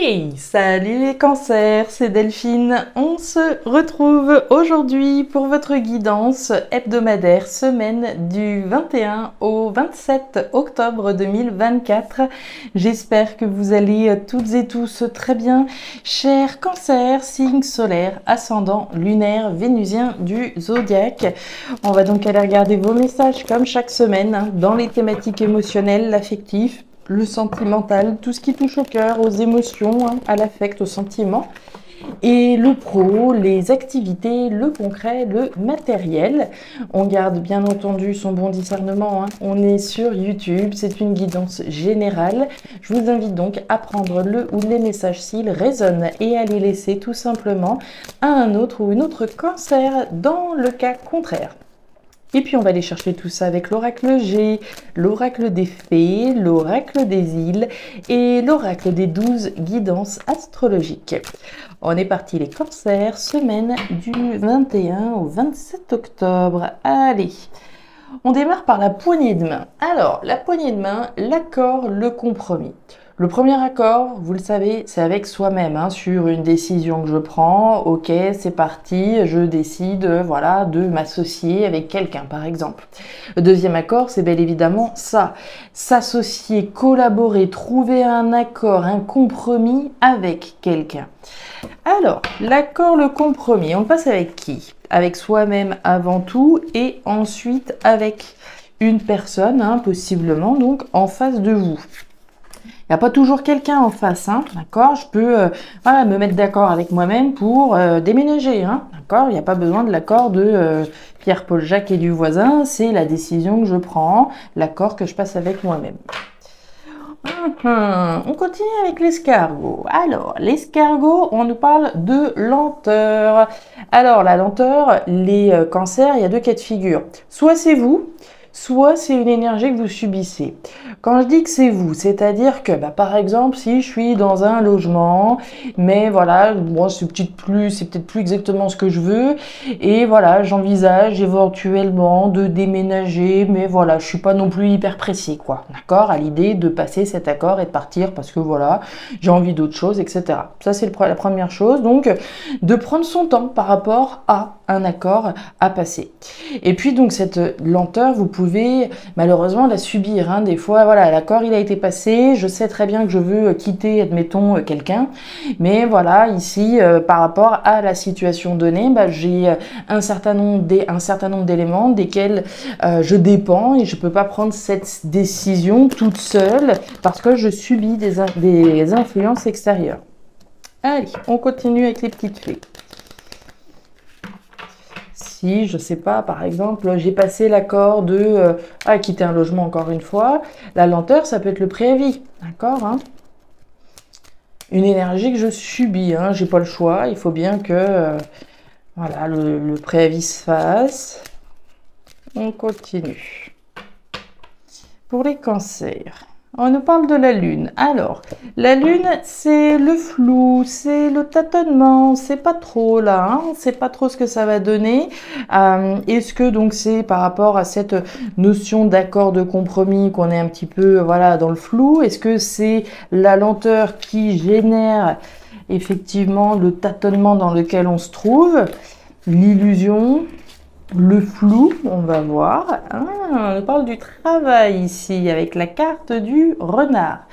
Hey, salut les cancers, c'est Delphine. On se retrouve aujourd'hui pour votre guidance hebdomadaire semaine du 21 au 27 octobre 2024. J'espère que vous allez toutes et tous très bien. Chers cancers, signe solaire, ascendant lunaire, vénusien du zodiaque. On va donc aller regarder vos messages comme chaque semaine dans les thématiques émotionnelles, l'affectif, le sentimental, tout ce qui touche au cœur, aux émotions, à l'affect, au sentiment. Et le pro, les activités, le concret, le matériel. On garde bien entendu son bon discernement. On est sur YouTube, c'est une guidance générale. Je vous invite donc à prendre le ou les messages s'ils résonnent et à les laisser tout simplement à un autre ou une autre cancer dans le cas contraire. Et puis on va aller chercher tout ça avec l'oracle G, l'oracle des fées, l'oracle des îles et l'oracle des 12 guidances astrologiques. On est parti les cancers, semaine du 21 au 27 octobre. Allez, on démarre par la poignée de main. Alors, la poignée de main, l'accord, le compromis. Le premier accord, vous le savez, c'est avec soi-même, sur une décision que je prends. Ok, c'est parti, je décide, voilà, de m'associer avec quelqu'un, par exemple. Le deuxième accord, c'est bel évidemment ça. S'associer, collaborer, trouver un accord, un compromis avec quelqu'un. Alors, l'accord, le compromis, on passe avec qui? Avec soi-même avant tout et ensuite avec une personne, possiblement, donc en face de vous. Il n'y a pas toujours quelqu'un en face, d'accord? Je peux me mettre d'accord avec moi-même pour déménager, d'accord? Il n'y a pas besoin de l'accord de Pierre, Paul, Jacques et du voisin. C'est la décision que je prends, l'accord que je passe avec moi-même. On continue avec l'escargot. Alors, l'escargot, on nous parle de lenteur. Alors, la lenteur, les cancers, il y a deux cas de figure. Soit c'est vous, soit c'est une énergie que vous subissez. Quand je dis que c'est vous, c'est-à-dire que, par exemple, si je suis dans un logement, mais voilà, moi c'est peut-être plus exactement ce que je veux, et voilà, j'envisage éventuellement de déménager, mais voilà, je suis pas non plus hyper pressée, quoi, d'accord, à l'idée de passer cet accord et de partir parce que voilà, j'ai envie d'autre chose, etc. Ça c'est la première chose, donc de prendre son temps par rapport à un accord à passer. Et puis donc cette lenteur, vous pouvez malheureusement la subir, des fois voilà, l'accord il a été passé, je sais très bien que je veux quitter admettons quelqu'un, mais voilà ici par rapport à la situation donnée, j'ai un certain nombre d'éléments desquels je dépends et je peux pas prendre cette décision toute seule parce que je subis des influences extérieures. Allez, on continue avec les petites fées. Si, je sais pas, par exemple, j'ai passé l'accord de quitter un logement encore une fois, la lenteur, ça peut être le préavis, d'accord, une énergie que je subis, j'ai pas le choix, il faut bien que voilà, le préavis se fasse. On continue. Pour les cancers. On nous parle de la lune. Alors, la lune, c'est le flou, c'est le tâtonnement, c'est pas trop là, c'est pas trop ce que ça va donner. Est-ce que donc c'est par rapport à cette notion d'accord de compromis qu'on est un petit peu voilà dans le flou? Est-ce que c'est la lenteur qui génère effectivement le tâtonnement dans lequel on se trouve, l'illusion? Le flou, on va voir. On parle du travail ici avec la carte du renard.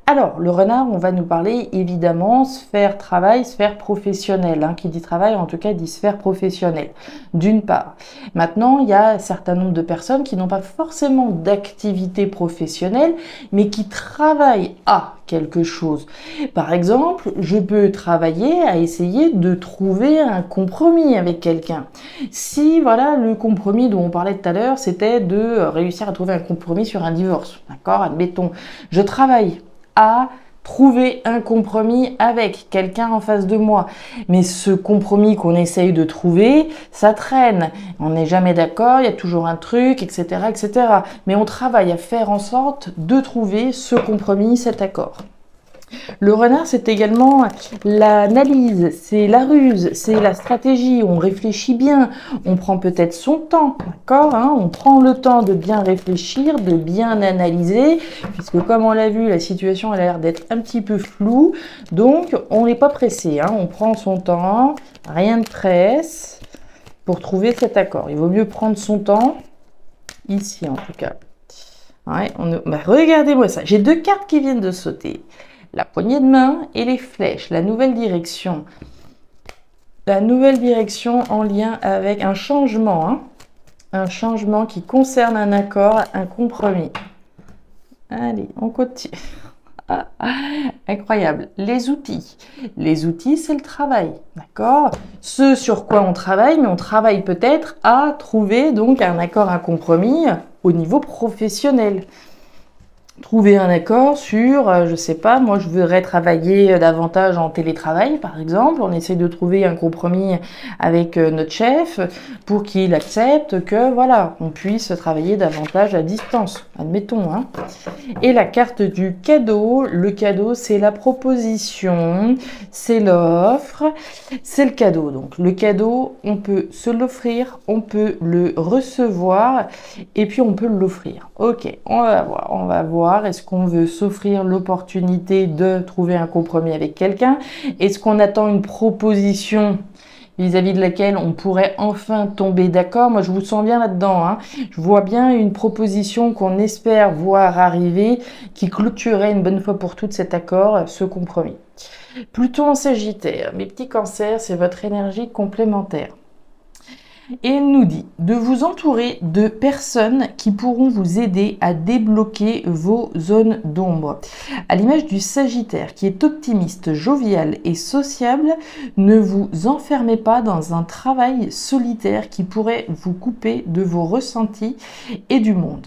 Alors, le renard, on va nous parler évidemment sphère travail, sphère professionnelle. Qui dit travail, en tout cas, dit sphère professionnelle, d'une part. Maintenant, il y a un certain nombre de personnes qui n'ont pas forcément d'activité professionnelle, mais qui travaillent à quelque chose. Par exemple, je peux travailler à essayer de trouver un compromis avec quelqu'un. Si, voilà, le compromis dont on parlait tout à l'heure, c'était de réussir à trouver un compromis sur un divorce. D'accord? Admettons, je travaille à trouver un compromis avec quelqu'un en face de moi. Mais ce compromis qu'on essaye de trouver, ça traîne. On n'est jamais d'accord, il y a toujours un truc, etc., etc. Mais on travaille à faire en sorte de trouver ce compromis, cet accord. Le renard, c'est également l'analyse, c'est la ruse, c'est la stratégie. On réfléchit bien, on prend peut-être son temps, d'accord, hein, on prend le temps de bien réfléchir, de bien analyser, puisque comme on l'a vu, la situation a l'air d'être un petit peu floue. Donc, on n'est pas pressé, hein, on prend son temps, rien de presse pour trouver cet accord. Il vaut mieux prendre son temps, ici en tout cas. Ouais, bah, regardez-moi ça, j'ai deux cartes qui viennent de sauter. La poignée de main et les flèches, la nouvelle direction. La nouvelle direction en lien avec un changement, hein, un changement qui concerne un accord, un compromis. Allez, on continue. Ah, incroyable. Les outils. Les outils, c'est le travail, d'accord? Ce sur quoi on travaille, mais on travaille peut-être à trouver donc un accord, un compromis au niveau professionnel. Trouver un accord sur, je sais pas, moi je voudrais travailler davantage en télétravail par exemple, on essaie de trouver un compromis avec notre chef pour qu'il accepte que voilà, on puisse travailler davantage à distance, admettons, hein. Et la carte du cadeau, le cadeau c'est la proposition, c'est l'offre, c'est le cadeau. Donc le cadeau, on peut se l'offrir, on peut le recevoir et puis on peut l'offrir. Ok, on va voir. Est-ce qu'on veut s'offrir l'opportunité de trouver un compromis avec quelqu'un? Est-ce qu'on attend une proposition vis-à-vis de laquelle on pourrait enfin tomber d'accord? Moi, je vous sens bien là-dedans, hein. Je vois bien une proposition qu'on espère voir arriver, qui clôturerait une bonne fois pour toutes cet accord, ce compromis. Pluton en Sagittaire, mes petits cancers, c'est votre énergie complémentaire. Et elle nous dit de vous entourer de personnes qui pourront vous aider à débloquer vos zones d'ombre. À l'image du Sagittaire qui est optimiste, jovial et sociable, ne vous enfermez pas dans un travail solitaire qui pourrait vous couper de vos ressentis et du monde.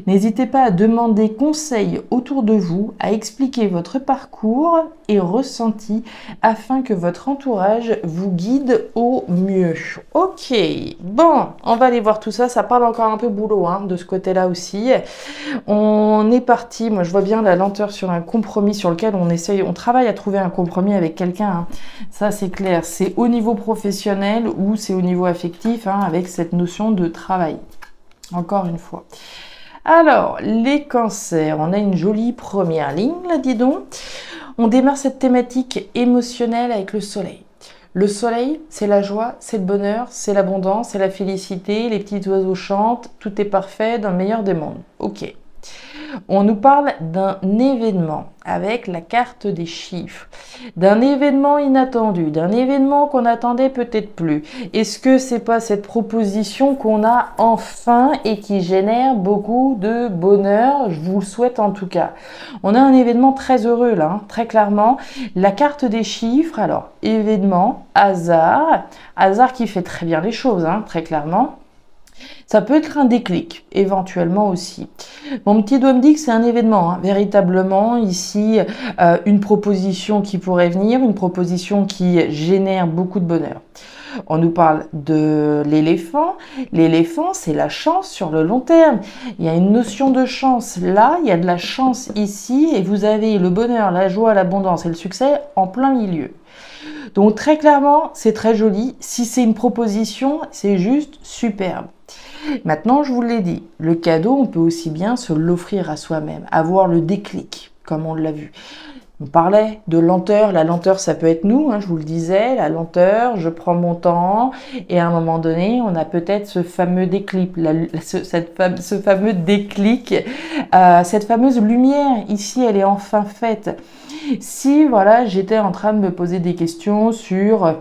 N'hésitez pas à demander conseil autour de vous, à expliquer votre parcours et ressenti afin que votre entourage vous guide au mieux. Ok. Bon, on va aller voir tout ça. Ça parle encore un peu boulot, hein, de ce côté-là aussi. On est parti. Moi, je vois bien la lenteur sur un compromis sur lequel on travaille à trouver un compromis avec quelqu'un, hein. Ça, c'est clair. C'est au niveau professionnel ou c'est au niveau affectif, hein, avec cette notion de travail. Encore une fois. Alors, les cancers. On a une jolie première ligne, là, dis donc. On démarre cette thématique émotionnelle avec le soleil. Le soleil, c'est la joie, c'est le bonheur, c'est l'abondance, c'est la félicité, les petits oiseaux chantent, tout est parfait dans le meilleur des mondes. Ok. On nous parle d'un événement avec la carte des chiffres, d'un événement inattendu, d'un événement qu'on n'attendait peut-être plus. Est-ce que c'est pas cette proposition qu'on a enfin et qui génère beaucoup de bonheur? Je vous le souhaite en tout cas. On a un événement très heureux là, hein, très clairement. La carte des chiffres, alors événement, hasard qui fait très bien les choses, hein, très clairement. Ça peut être un déclic, éventuellement aussi. Mon petit doigt me dit que c'est un événement, hein, véritablement, ici, une proposition qui pourrait venir, une proposition qui génère beaucoup de bonheur. On nous parle de l'éléphant. L'éléphant, c'est la chance sur le long terme. Il y a une notion de chance là, il y a de la chance ici, et vous avez le bonheur, la joie, l'abondance et le succès en plein milieu. Donc très clairement, c'est très joli. Si c'est une proposition, c'est juste superbe. Maintenant, je vous l'ai dit, le cadeau, on peut aussi bien se l'offrir à soi-même, avoir le déclic, comme on l'a vu. On parlait de lenteur, la lenteur ça peut être nous, hein, je vous le disais, la lenteur, je prends mon temps et à un moment donné on a peut-être ce fameux déclic, ce fameux déclic, cette fameuse lumière, ici elle est enfin faite. Si voilà j'étais en train de me poser des questions sur...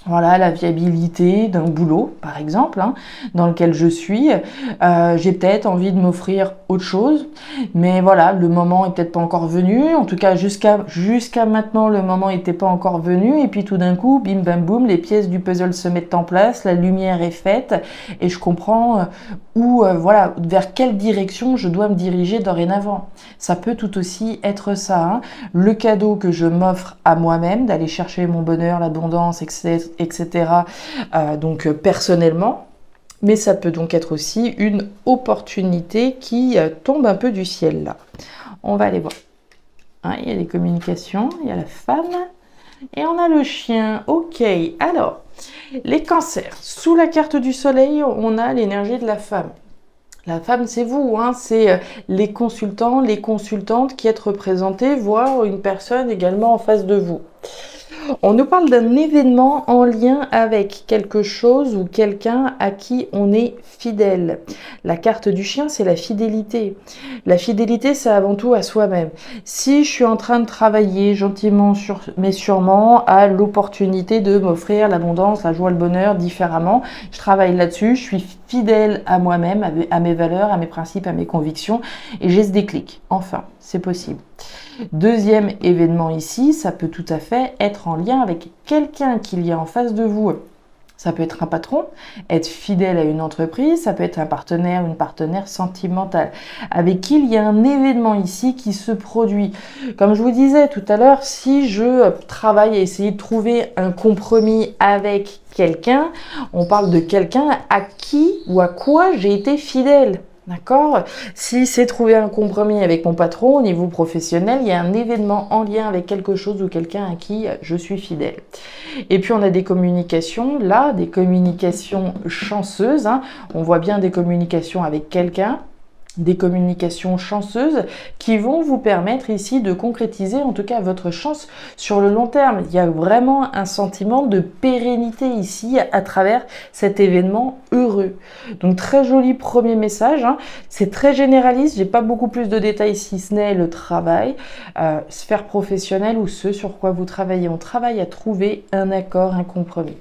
Voilà, la viabilité d'un boulot, par exemple, hein, dans lequel je suis. J'ai peut-être envie de m'offrir autre chose, mais voilà, le moment est peut-être pas encore venu. En tout cas, jusqu'à maintenant, le moment n'était pas encore venu. Et puis tout d'un coup, bim bam boum, les pièces du puzzle se mettent en place, la lumière est faite, et je comprends voilà, vers quelle direction je dois me diriger dorénavant. Ça peut tout aussi être ça, hein. Le cadeau que je m'offre à moi-même, d'aller chercher mon bonheur, l'abondance, etc. Donc personnellement, mais ça peut donc être aussi une opportunité qui tombe un peu du ciel là. On va aller voir. Ouais, il y a des communications, il y a la femme et on a le chien. Ok, alors, les cancers. Sous la carte du soleil, on a l'énergie de la femme. La femme, c'est vous, hein, c'est les consultants, les consultantes qui êtes représentés, voire une personne également en face de vous. On nous parle d'un événement en lien avec quelque chose ou quelqu'un à qui on est fidèle. La carte du chien, c'est la fidélité. La fidélité, c'est avant tout à soi-même. Si je suis en train de travailler gentiment, mais sûrement, à l'opportunité de m'offrir l'abondance, la joie, le bonheur différemment, je travaille là-dessus, je suis fidèle à moi-même, à mes valeurs, à mes principes, à mes convictions, et j'ai ce déclic. Enfin, c'est possible. Deuxième événement ici, ça peut tout à fait être en lien avec quelqu'un qu'il y a en face de vous. Ça peut être un patron, être fidèle à une entreprise, ça peut être un partenaire, une partenaire sentimentale, avec qui il y a un événement ici qui se produit. Comme je vous disais tout à l'heure, si je travaille à essayer de trouver un compromis avec quelqu'un, on parle de quelqu'un à qui ou à quoi j'ai été fidèle. D'accord? Si c'est trouver un compromis avec mon patron au niveau professionnel, il y a un événement en lien avec quelque chose ou quelqu'un à qui je suis fidèle. Et puis on a des communications, là, des communications chanceuses, hein. On voit bien des communications avec quelqu'un, des communications chanceuses qui vont vous permettre ici de concrétiser en tout cas votre chance sur le long terme. Il y a vraiment un sentiment de pérennité ici à travers cet événement heureux. Donc très joli premier message, hein. C'est très généraliste, j'ai pas beaucoup plus de détails si ce n'est le travail, sphère professionnelle ou ce sur quoi vous travaillez. On travaille à trouver un accord, un compromis.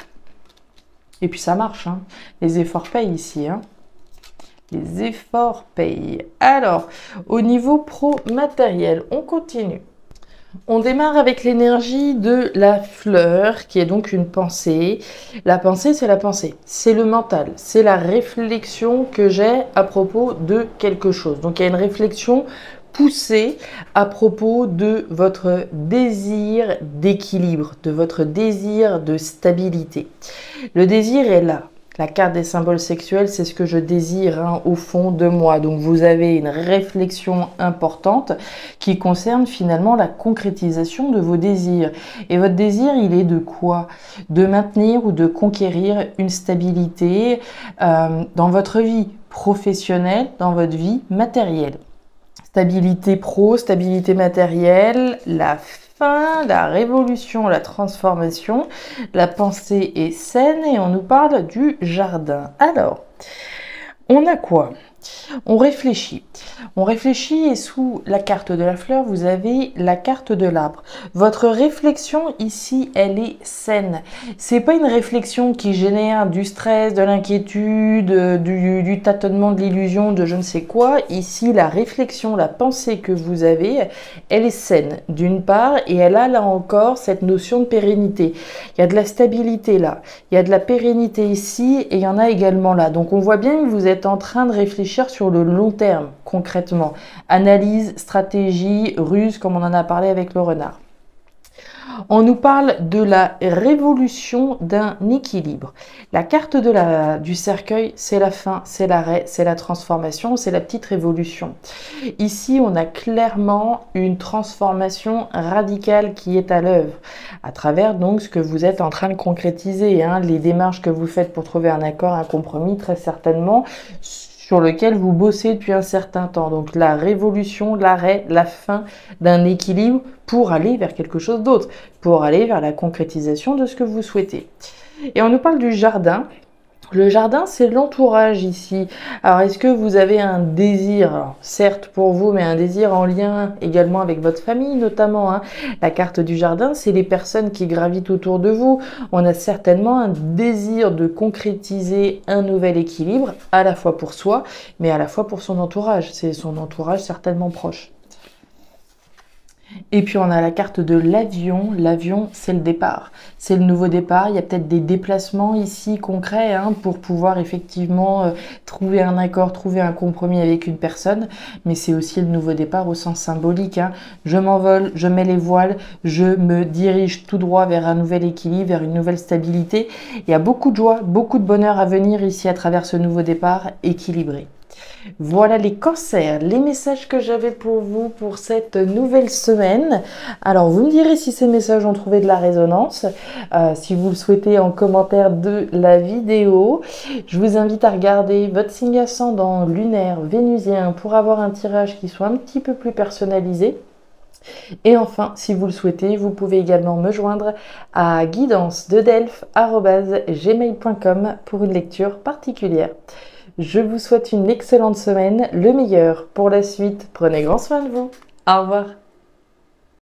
Et puis ça marche, hein. Les efforts payent ici, hein. Les efforts payent. Alors, au niveau pro-matériel, on continue. On démarre avec l'énergie de la fleur, qui est donc une pensée. La pensée, c'est la pensée. C'est le mental. C'est la réflexion que j'ai à propos de quelque chose. Donc, il y a une réflexion poussée à propos de votre désir d'équilibre, de votre désir de stabilité. Le désir est là. La carte des symboles sexuels, c'est ce que je désire, hein, au fond de moi. Donc vous avez une réflexion importante qui concerne finalement la concrétisation de vos désirs. Et votre désir, il est de quoi? De maintenir ou de conquérir une stabilité dans votre vie professionnelle, dans votre vie matérielle. Stabilité pro, stabilité matérielle, la fin, la révolution, la transformation, la pensée est saine et on nous parle du jardin. Alors, on a quoi? On réfléchit. On réfléchit et sous la carte de la fleur, vous avez la carte de l'arbre. Votre réflexion ici, elle est saine. C'est pas une réflexion qui génère du stress, de l'inquiétude, du tâtonnement, de l'illusion, de je ne sais quoi. Ici, la réflexion, la pensée que vous avez, elle est saine d'une part et elle a là encore cette notion de pérennité. Il y a de la stabilité là, il y a de la pérennité ici et il y en a également là. Donc on voit bien que vous êtes en train de réfléchir sur le long terme, concrètement. Analyse, stratégie, ruse, comme on en a parlé avec le renard. On nous parle de la révolution d'un équilibre. La carte du cercueil, c'est la fin, c'est l'arrêt, c'est la transformation, c'est la petite révolution. Ici, on a clairement une transformation radicale qui est à l'œuvre, à travers donc ce que vous êtes en train de concrétiser, hein, les démarches que vous faites pour trouver un accord, un compromis, très certainement, sur lequel vous bossez depuis un certain temps. Donc la révolution, l'arrêt, la fin d'un équilibre pour aller vers quelque chose d'autre, pour aller vers la concrétisation de ce que vous souhaitez. Et on nous parle du jardin. Le jardin, c'est l'entourage ici. Alors, est-ce que vous avez un désir, alors, certes pour vous, mais un désir en lien également avec votre famille notamment, hein. La carte du jardin, c'est les personnes qui gravitent autour de vous. On a certainement un désir de concrétiser un nouvel équilibre, à la fois pour soi, mais à la fois pour son entourage. C'est son entourage certainement proche. Et puis on a la carte de l'avion. L'avion, c'est le départ. C'est le nouveau départ. Il y a peut-être des déplacements ici concrets, hein, pour pouvoir effectivement trouver un accord, trouver un compromis avec une personne. Mais c'est aussi le nouveau départ au sens symbolique, hein. Je m'envole, je mets les voiles, je me dirige tout droit vers un nouvel équilibre, vers une nouvelle stabilité. Il y a beaucoup de joie, beaucoup de bonheur à venir ici à travers ce nouveau départ équilibré. Voilà les cancers, les messages que j'avais pour vous pour cette nouvelle semaine. Alors vous me direz si ces messages ont trouvé de la résonance, si vous le souhaitez en commentaire de la vidéo. Je vous invite à regarder votre signe ascendant lunaire vénusien pour avoir un tirage qui soit un petit peu plus personnalisé. Et enfin, si vous le souhaitez, vous pouvez également me joindre à guidance-de-delphes@gmail.com pour une lecture particulière. Je vous souhaite une excellente semaine, le meilleur pour la suite. Prenez grand soin de vous. Au revoir.